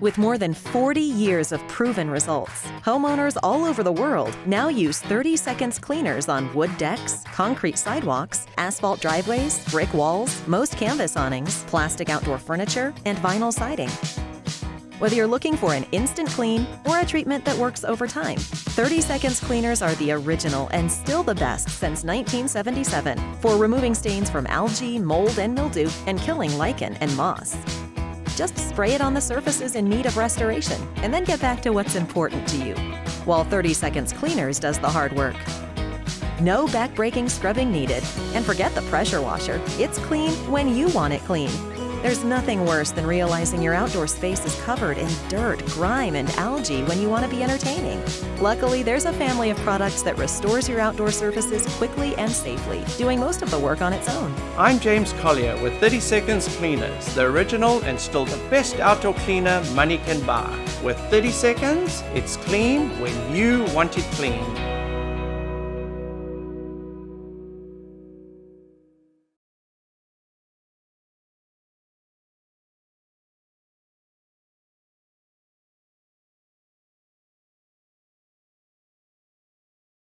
With more than 40 years of proven results, homeowners all over the world now use 30 seconds cleaners on wood decks, concrete sidewalks, asphalt driveways, brick walls, most canvas awnings, plastic outdoor furniture, and vinyl siding. Whether you're looking for an instant clean or a treatment that works over time, 30 seconds cleaners are the original and still the best since 1977 for removing stains from algae, mold, and mildew and killing lichen and moss. Just spray it on the surfaces in need of restoration and then get back to what's important to you, while 30 seconds cleaners does the hard work. No back-breaking scrubbing needed, and forget the pressure washer. It's clean when you want it clean. There's nothing worse than realizing your outdoor space is covered in dirt, grime, and algae when you want to be entertaining. Luckily, there's a family of products that restores your outdoor surfaces quickly and safely, doing most of the work on its own. I'm James Collier with 30 Seconds Cleaners, the original and still the best outdoor cleaner money can buy. With 30 seconds, it's clean when you want it clean.